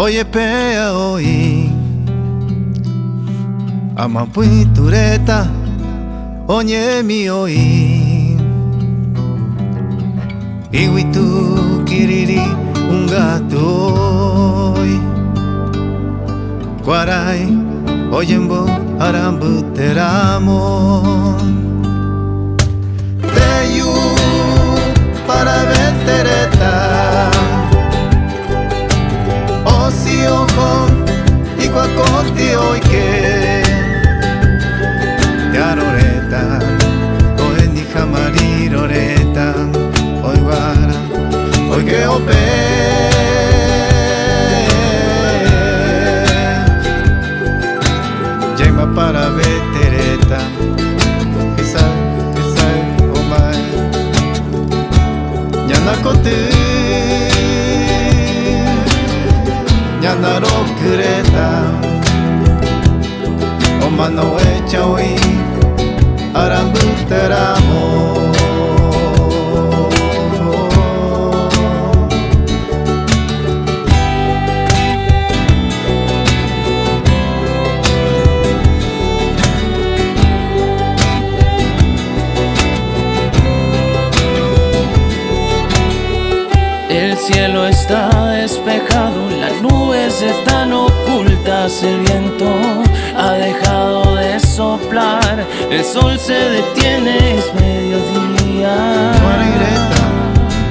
Oye pea oi Amapui tureta Onye mi oi Iwi tu kiriri un gato oi Guarai Oyembo arambu teramon Teyu para vetereta Osi ojo y cuacoti hoy que Te aroreta Oen di jamari roreta Hoy guara Hoy que ope Yema para vetereta Esai, omae Nyanakote Nyanaro kureta Oma no echa oi Arambu teramo El cielo está despejado, las nubes están ocultas, el viento ha dejado de soplar, el sol se detiene, es mediodía. Guaraireta,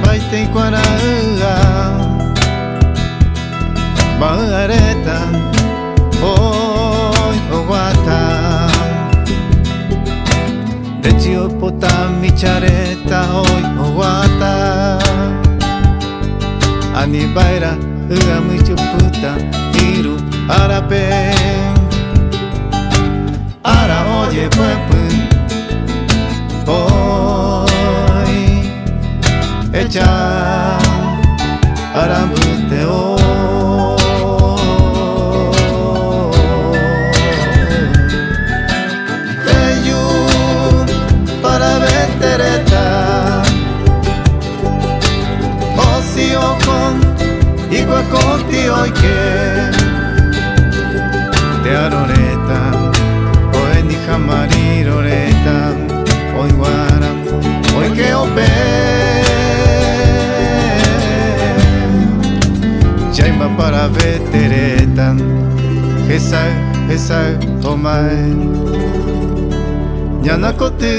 baite y guaraga Bagareta, hoy oguata De chiopota mi chareta, hoy oguata Ani baira, uga mi chuputa, iru arape Ara oye puepu, hoy echa arambute hoy Teyu para vetereta Osi ojo y cuacoti hoy que Te aroreta Oen di jamari roreta Hoy guara Hoy que ope Yaima para vetereta Esai, omae Nyanakote